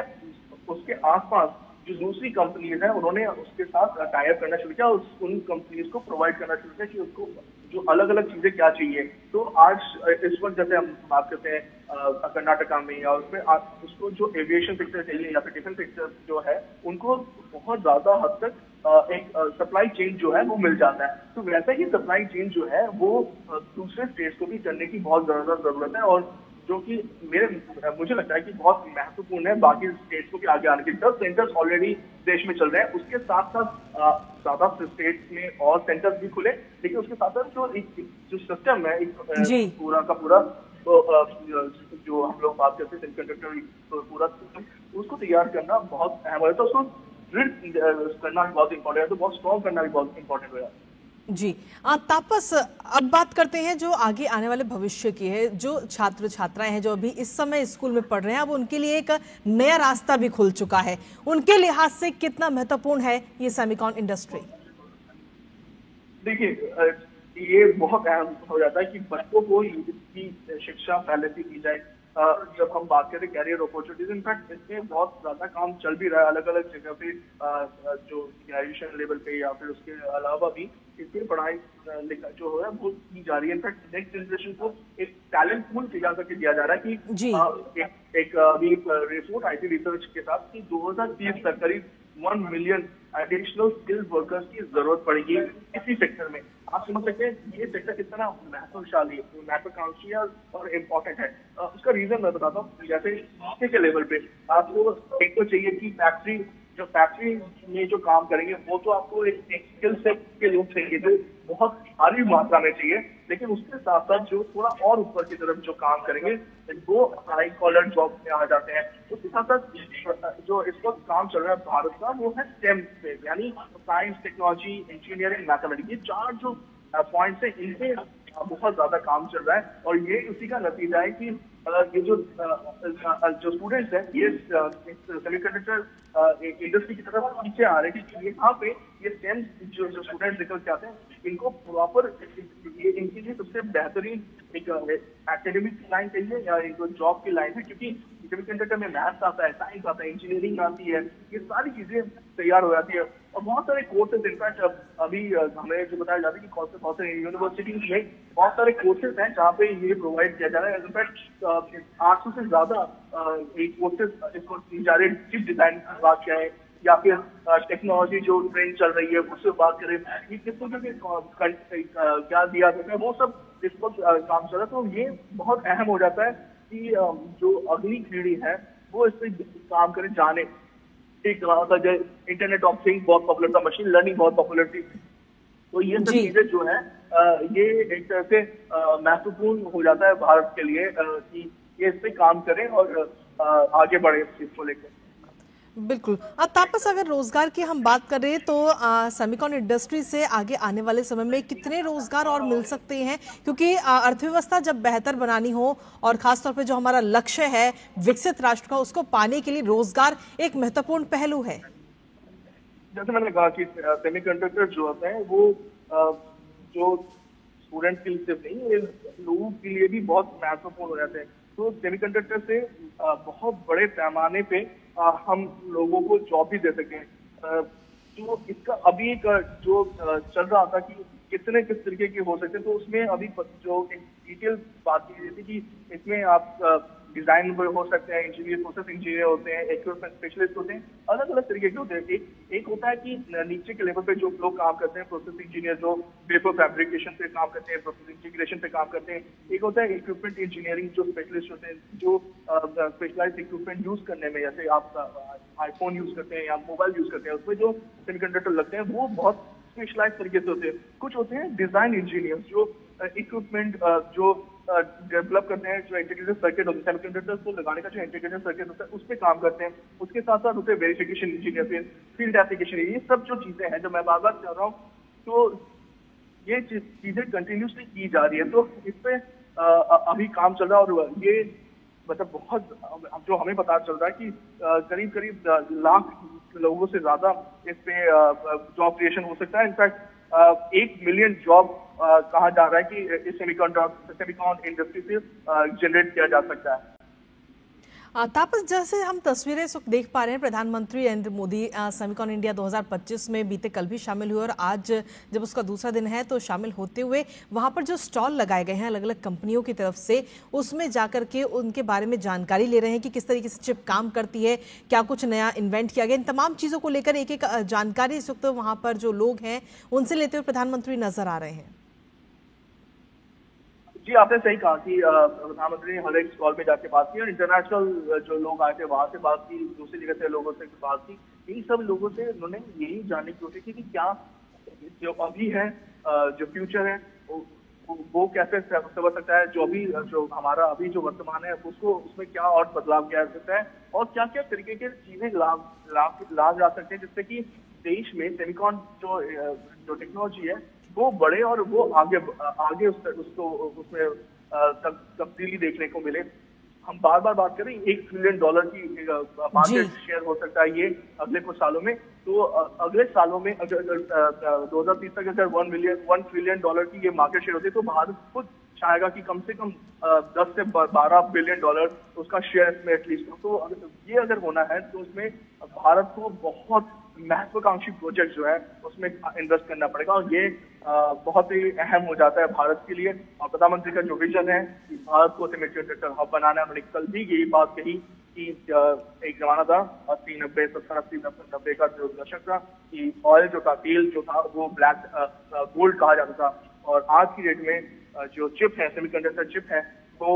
आसपास जो दूसरी कंपनीज हैं उन्होंने उसके साथ टाई अप करना शुरू किया, उन कंपनीज को प्रोवाइड करना शुरू किया कि उसको जो अलग अलग चीजें क्या चाहिए। तो आज इस वक्त जैसे हम बात करते हैं कर्नाटका में, या उसमें उसको जो एविएशन सेक्टर चाहिए या फिर डिफेंस सेक्टर जो है, उनको बहुत ज्यादा हद तक एक सप्लाई चेन जो है वो मिल जाता है। तो वैसे ही सप्लाई चेन जो है वो दूसरे स्टेट्स को भी करने की बहुत ज्यादा जरूरत है, और जो कि मुझे लगता है कि बहुत महत्वपूर्ण है बाकी स्टेट्स को भी आगे आने के। 10 सेंटर्स ऑलरेडी देश में चल रहे हैं, उसके साथ साथ ज्यादा स्टेट्स में और सेंटर्स भी खुले, लेकिन उसके साथ साथ जो सिस्टम है पूरा का पूरा जो हम लोग बात करते हैं सेमीकंडक्टर पूरा सिस्टम, उसको तैयार करना बहुत अहम है। तो उसको दृढ़ करना भी बहुत इंपॉर्टेंट है, तो बहुत स्ट्रॉन्ग करना भी बहुत इंपॉर्टेंट है। जी। तापस, अब बात करते हैं जो आगे आने वाले भविष्य की है। जो छात्र छात्राएं हैं जो अभी इस समय स्कूल में पढ़ रहे हैं, अब उनके लिए एक नया रास्ता भी खुल चुका है। उनके लिहाज से कितना महत्वपूर्ण है ये सेमिकॉन इंडस्ट्री? देखिए, ये बहुत अहम हो जाता है कि बच्चों को इसकी शिक्षा पहले से दी जाए। जब हम बात करें कैरियर अपॉर्चुनिटीज, इनफैक्ट इसमें बहुत ज्यादा काम चल भी रहा है अलग अलग जगह पे, जो ग्रेजुएशन लेवल पे या फिर उसके अलावा भी इसकी पढ़ाई जो है वो की जा रही है। इनफैक्ट नेक्स्ट जनरेशन को एक टैलेंट पूल तैयार करके दिया जा रहा है कि एक अभी रिपोर्ट आई थी रिसर्च के साथ कि 2030 तक करीब 1 मिलियन एडिशनल स्किल्ड वर्कर्स की जरूरत पड़ेगी इसी सेक्टर में। आप समझ सकते हैं ये सेक्टर कितना महत्वशाली, महत्वाकांक्षी और इम्पोर्टेंट है। उसका रीजन मैं बताता हूँ। जैसे के लेवल पे आपको एक तो चाहिए कि फैक्ट्री में जो काम करेंगे वो तो आपको एक स्किल सेट के लोग चाहिए जो बहुत भारी मात्रा में चाहिए, लेकिन उसके साथ साथ जो थोड़ा और ऊपर की तरफ जो काम करेंगे वो हाई कॉलर जॉब में आ जाते हैं। उसके साथ साथ जो इस वक्त काम चल रहा है भारत का वो है स्टेम पे, यानी साइंस, टेक्नोलॉजी, इंजीनियरिंग, मैथमेटिक्स। ये 4 जो पॉइंट्स है इनपे बहुत ज्यादा काम चल रहा है और ये उसी का नतीजा है कि ये जो स्टूडेंट्स हैं ये सेमीकंडक्टर इंडस्ट्री की तरफ पीछे आ रहे हैं, क्योंकि यहाँ पे ये स्टेम जो स्टूडेंट्स निकल के आते हैं इनको प्रॉपर इनके लिए सबसे बेहतरीन एक एकेडमिक लाइन चाहिए या इनको जॉब की लाइन है, क्योंकि सेमीकंडक्टर में मैथ्स आता है, साइंस आता है, इंजीनियरिंग आती है, ये सारी चीजें तैयार हो जाती है। और बहुत सारे कोर्सेज, इनफैक्ट अभी हमें जो बताया जाता है कि बहुत सारे यूनिवर्सिटी में बहुत सारे कोर्सेज हैं जहाँ पे ये प्रोवाइड किया जा रहा है। इनफैक्ट 800 से ज्यादा कोर्सेज इसको दी जा रहे हैं। चिप डिजाइन की बात करें या फिर टेक्नोलॉजी जो ट्रेंड चल रही है उससे बात करें, ये किस तरह के क्या दिया जाता है वो सब इस वक्त काम चल रहा है। तो ये बहुत अहम हो जाता है कि जो अगली पीढ़ी है वो इस पे काम करे, जाने। एक था जो इंटरनेट ऑफ थिंग्स बहुत पॉपुलर था, मशीन लर्निंग बहुत पॉपुलर थी, तो ये सब चीजें जो है ये एक तरह से महत्वपूर्ण हो जाता है भारत के लिए कि ये इस पे काम करें और आगे बढ़े इस चीज को लेकर। बिल्कुल। तापस, अगर रोजगार की हम बात कर रहे हैं तो सेमिकॉन इंडस्ट्री से आगे आने वाले समय में कितने रोजगार और मिल सकते हैं? क्योंकि अर्थव्यवस्था जब बेहतर बनानी हो और खासतौर पे जो हमारा लक्ष्य है विकसित राष्ट्र का, उसको पाने के लिए रोजगार एक महत्वपूर्ण पहलू है। जैसे मैंने कहा कि सेमीकंडक्टर जो होते हैं वो जो स्टूडेंट के लिए सिर्फ नहीं, ये लोगों के लिए भी बहुत महत्वपूर्ण हो जाते हैं। तो सेमीकंडक्टर से बहुत बड़े पैमाने पे हम लोगों को जॉब भी दे सकें। तो इसका अभी एक जो चल रहा था कि किस तरीके के हो सकते हैं, तो उसमें अभी जो एक डिटेल बात की गई थी कि इसमें आप डिजाइन हो सकते हैं, इंजीनियर, प्रोसेस इंजीनियर होते हैं, इक्विपमेंट स्पेशलिस्ट होते हैं, अलग अलग तरीके के होते हैं। एक होता है कि नीचे के लेवल पे जो लोग काम करते हैं, प्रोसेस इंजीनियर जो पेपर फैब्रिकेशन पे काम करते हैं, प्रोसेस इंटीग्रेशन पे काम करते हैं। एक होता है इक्विपमेंट इंजीनियरिंग जो स्पेशलिस्ट होते हैं, जो स्पेशलाइज्ड इक्विपमेंट यूज करने में, जैसे आप आईफोन यूज करते हैं या मोबाइल यूज करते हैं, उसमें जो सेमीकंडक्टर लगते हैं वो बहुत स्पेशलाइज तरीके से होते हैं। कुछ होते हैं डिजाइन इंजीनियर्स जो इक्विपमेंट जो डेवलप करते हैं, जो इंटीग्रेटेड सर्किट होते हैं, सेमीकंडक्टर्स को लगाने का जो इंटीग्रेटेड सर्किट होता है उस पर काम करते हैं। उसके साथ साथ होते हैं वेरिफिकेशन इंजीनियर, फील्ड एप्लीकेशन, ये सब जो चीजें हैं जो मैं बार बार कह रहा हूँ, तो ये चीजें कंटिन्यूसली की जा रही है। तो इस पे अभी काम चल रहा है और ये मतलब बहुत जो हमें पता चल रहा है कि करीब लाख लोगों से ज्यादा इस पे जॉब क्रिएशन हो सकता है। इनफैक्ट 1 मिलियन जॉब कहा जा रहा है कि इस सेमीकॉन इंडस्ट्री से जनरेट किया जा सकता है। तापस, जैसे हम तस्वीरें देख पा रहे हैं, प्रधानमंत्री नरेंद्र मोदी सेमिकॉन इंडिया 2025 में बीते कल भी शामिल हुए और आज जब उसका दूसरा दिन है तो शामिल होते हुए वहां पर जो स्टॉल लगाए गए हैं अलग अलग कंपनियों की तरफ से, उसमें जाकर के उनके बारे में जानकारी ले रहे हैं कि किस तरीके से चिप काम करती है, क्या कुछ नया इन्वेंट किया गया। इन तमाम चीजों को लेकर एक एक जानकारी इस वक्त वहां पर जो लोग हैं उनसे लेते हुए प्रधानमंत्री नजर आ रहे हैं। जी, आपने सही कहा कि प्रधानमंत्री ने हर एक स्टॉल पे जाके बात की और इंटरनेशनल जो लोग आए थे वहां से बात की, दूसरी जगह से लोगों से बात की। इन सब लोगों से उन्होंने यही जानने की कोशिश की कि क्या जो अभी है, जो फ्यूचर है वो कैसे संभल सकता है, जो हमारा अभी जो वर्तमान है उसको उसमें क्या और बदलाव किया जा सकता है, और क्या क्या तरीके के चीजें ला जा सकते हैं जिससे कि देश में सेमिकॉन जो टेक्नोलॉजी है वो बढ़े और वो आगे उसको उसमें तब्दीली देखने को मिले। हम बार बार बात करें $1 ट्रिलियन की मार्केट शेयर हो सकता है ये अगले कुछ सालों में। तो अगले सालों में अगर 2030 तक अगर $1 ट्रिलियन की ये मार्केट शेयर होती है तो भारत खुद चाहेगा कि कम से कम 10 से 12 बिलियन डॉलर उसका शेयर इसमें एटलीस्ट हो। तो ये अगर होना है तो उसमें भारत को बहुत महत्वाकांक्षी प्रोजेक्ट जो है उसमें इन्वेस्ट करना पड़ेगा, और ये बहुत ही अहम हो जाता है भारत के लिए। और प्रधानमंत्री का जो विजन है कि भारत को सेमीकंडक्टर हब बनाना है, मैंने कल भी यही बात कही कि एक जमाना था 80-90 का जो दशक था कि ऑयल जो था, तेल जो था वो ब्लैक गोल्ड कहा जाता था, और आज की डेट में जो चिप है, सेमीकंडक्टर चिप है, वो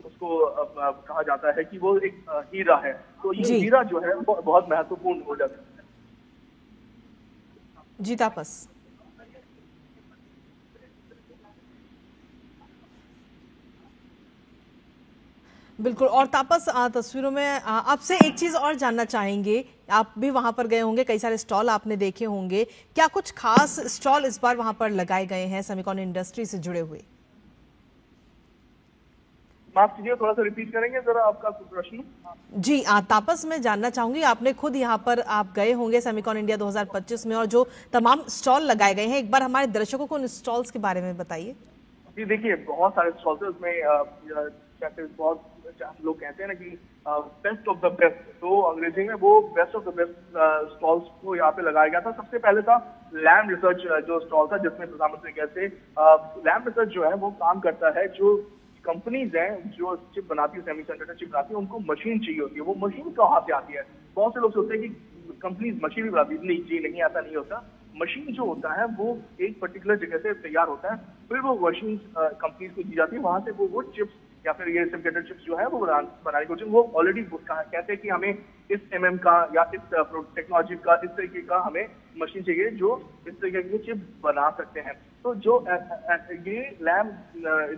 उसको कहा जाता है कि वो एक हीरा है। तो ये हीरा जो है वो बहुत महत्वपूर्ण हो जाता है। जी तापस, बिल्कुल। और तापस, तस्वीरों में आपसे एक चीज और जानना चाहेंगे, आप भी वहां पर गए होंगे, कई सारे स्टॉल आपने देखे होंगे, क्या कुछ खास स्टॉल इस बार वहां पर लगाए गए हैं सेमिकॉन इंडस्ट्री से जुड़े हुए? माफ कीजिए, थोड़ा सा रिपीट करेंगे जरा आपका प्रश्न? जी तापस, मैं जानना चाहूंगी, आपने खुद यहाँ पर आप गए होंगे सेमिकॉन इंडिया 2025 में, और जो तमाम स्टॉल लगाए गए हैं, एक बार हमारे दर्शकों को उन स्टॉल्स के बारे में बताइए। जी देखिए, बहुत सारे स्टॉल्स है उसमें, जैसे बहुत हम लोग कहते हैं ना कि बेस्ट ऑफ द बेस्ट, तो अंग्रेजी में वो best of the best stalls को यहाँ पे लगाया गया था। सबसे पहले था लैम रिसर्च जो स्टॉल था, जिसमें प्रधानमंत्री कहते लैम रिसर्च जो है वो काम करता है, जो कंपनीज हैं जो चिप बनाती है, सेमीकंडक्टर चिप बनाती है, उनको मशीन चाहिए होती है। वो मशीन कहाँ से आती है? बहुत से लोग सोचते हैं कि कंपनीज मशीन भी बनाती है, नहीं जी, नहीं, ऐसा नहीं होता। मशीन जो होता है वो एक पर्टिकुलर जगह से तैयार होता है, फिर वो मशीन कंपनीज को दी जाती है, वहां से वो चिप्स या फिर ये सेमीकंडक्टर चिप्स जो है वो बनाने की कोशिश, वो ऑलरेडी कहते हैं कि हमें इस MM का या इस टेक्नोलॉजी का, इस तरीके का हमें मशीन चाहिए जो इस तरीके की चिप बना सकते हैं। तो जो ये लैम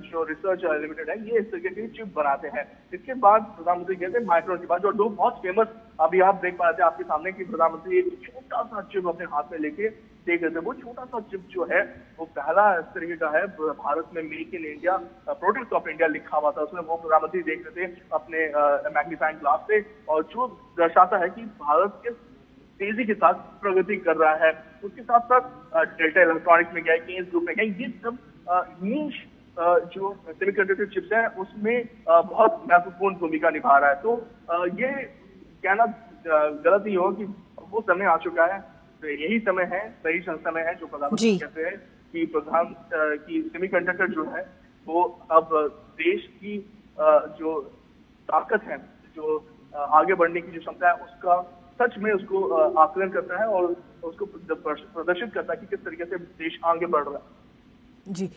जो रिसर्च लिमिटेड है, ये इस तरीके की चिप बनाते हैं। इसके बाद प्रधानमंत्री कहते हैं माइक्रोन के बाद, जो दो बहुत फेमस, अभी आप देख पा रहे थे आपके सामने कि प्रधानमंत्री एक छोटा सा चिप अपने हाथ में लेके देख रहे थे। वो छोटा सा चिप जो है वो पहला इस तरीके का है, भारत में make in India, product of India लिखा हुआ था उसमें, वो प्रधानमंत्री देख रहे थे अपने मैग्नीफाइंग ग्लास से, और जो दर्शाता है कि भारत किस तेजी के साथ प्रगति कर रहा है। उसके साथ साथ डेल्टा इलेक्ट्रॉनिक्स में गए, केन्स ग्रुप में गए, ये सब नीश जो सेमीकंडक्टर चिप्स है उसमें बहुत महत्वपूर्ण भूमिका निभा रहा है। तो ये कहना गलत नहीं होगा कि वो समय आ चुका है, तो यही समय है, सही समय है जो प्रधानमंत्री कहते हैं कि सेमीकंडक्टर जो है वो अब देश की जो ताकत है, जो आगे बढ़ने की जो क्षमता है, उसका सच में उसको आकलन करता है और उसको प्रदर्शित करता है कि किस तरीके से देश आगे बढ़ रहा है। जी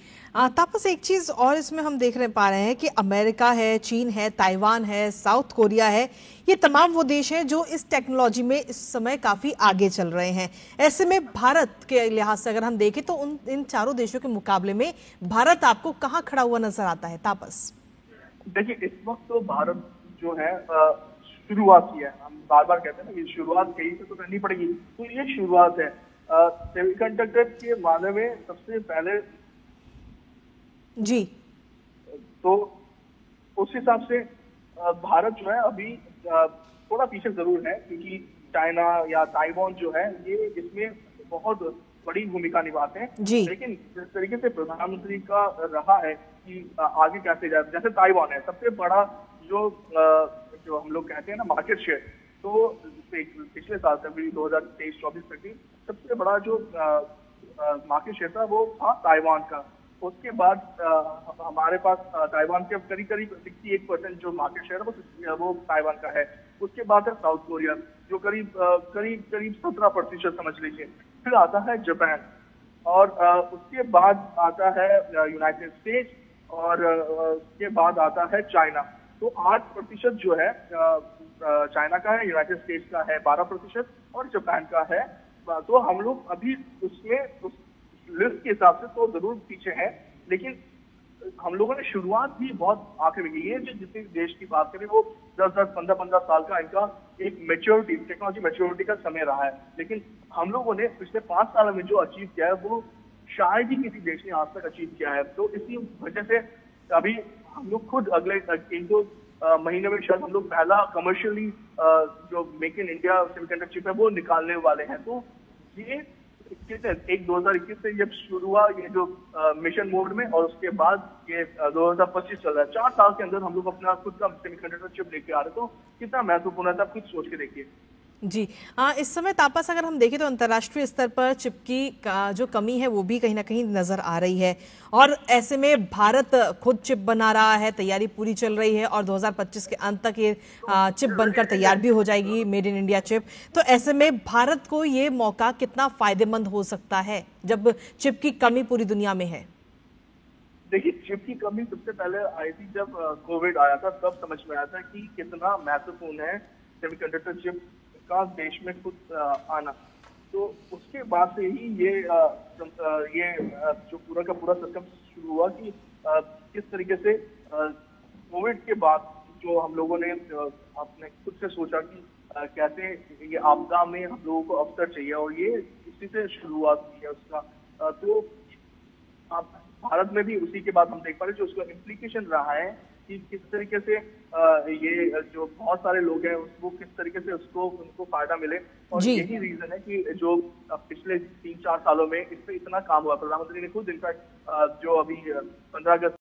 तापस, एक चीज और इसमें हम देख पा रहे हैं कि अमेरिका है, चीन है, ताइवान है, साउथ कोरिया है, ये तमाम वो देश हैं जो इस टेक्नोलॉजी में इस समय काफी आगे चल रहे हैं। ऐसे में भारत के लिहाज से अगर हम देखें तो इन चारों देशों के मुकाबले में भारत आपको कहाँ खड़ा हुआ नजर आता है? तापस देखिए, इस वक्त तो भारत जो है शुरुआत की है, हम बार बार कहते हैं ना कि शुरुआत कहीं से तो करनी पड़ेगी, तो ये शुरुआत है सेमीकंडक्टर के मामले में। सबसे पहले जी, तो उस हिसाब से भारत जो है अभी थोड़ा पीछे जरूर है, क्योंकि चाइना या ताइवान जो है ये इसमें बहुत बड़ी भूमिका निभाते हैं। लेकिन जिस तरीके से प्रधानमंत्री का रहा है कि आगे कैसे जाए, जैसे ताइवान है सबसे बड़ा जो हम लोग कहते हैं ना मार्केट शेयर, तो पिछले साल फरवरी 2023-24 तक की सबसे बड़ा जो मार्केट शेयर था वो था ताइवान का। उसके बाद हमारे पास ताइवान के करीब 61% जो मार्केट शेयर है वो ताइवान का है। उसके बाद है साउथ कोरिया जो करीब 17% समझ लीजिए। फिर आता है जापान, और उसके बाद आता है यूनाइटेड स्टेट्स, और उसके बाद आता है चाइना। तो 8% जो है चाइना का है, यूनाइटेड स्टेट्स का है 12% और जापान का है। तो हम लोग अभी उसमें उस लिस्ट के हिसाब से तो जरूर पीछे हैं, लेकिन हम लोगों ने शुरुआत भी बहुत आखिर में की है। जो जितने देश की बात करें वो 10-10, 15-15 साल का इनका एक मेच्योरिटी, टेक्नोलॉजी मेच्योरिटी का समय रहा है। लेकिन हम लोगों ने पिछले 5 सालों में जो अचीव किया है वो शायद ही किसी देश ने आज तक अचीव किया है। तो इसी वजह से अभी हम लोग खुद अगले 1-2 महीने में शायद हम लोग पहला कमर्शियली जो make in India semiconductor chip है वो निकालने वाले हैं। तो ये 2021 से जब शुरू हुआ ये जो मिशन मोड में, और उसके बाद ये 2025 चल रहा है, 4 साल के अंदर हम लोग अपना खुद का सेमीकंडक्टर चिप लेके आ रहे हैं। तो कितना महत्वपूर्ण है, आप खुद सोच के देखिए। जी। इस समय तापस अगर हम देखें तो अंतर्राष्ट्रीय स्तर पर चिप की जो कमी है वो भी कहीं ना कहीं नजर आ रही है, और ऐसे में भारत खुद चिप बना रहा है, तैयारी पूरी चल रही है और 2025 के अंत तक ये चिप बनकर तैयार भी हो जाएगी, मेड इन इंडिया चिप। तो ऐसे में भारत को ये मौका कितना फायदेमंद हो सकता है जब चिप की कमी पूरी दुनिया में है? देखिए, चिप की कमी सबसे पहले आई थी जब कोविड आया था, तब समझ में आया था कि कितना महत्वपूर्ण है सेमीकंडक्टर चिप का देश में खुद आना। तो उसके बाद से ही ये जो पूरा का पूरा सिस्टम शुरू हुआ कि किस तरीके से कोविड के बाद जो हम लोगों ने अपने खुद से सोचा कि कैसे ये आपदा में हम लोगों को अवसर चाहिए, और ये इसी से शुरुआत हुई है उसका। तो आप भारत में भी उसी के बाद हम देख पा रहे हैं जो उसका इम्प्लीकेशन रहा है कि किस तरीके से ये जो बहुत सारे लोग हैं वो किस तरीके से उनको फायदा मिले। और यही रीजन है कि जो पिछले 3-4 सालों में इस पे इतना काम हुआ। प्रधानमंत्री ने खुद इनफैक्ट जो अभी 15 अगस्त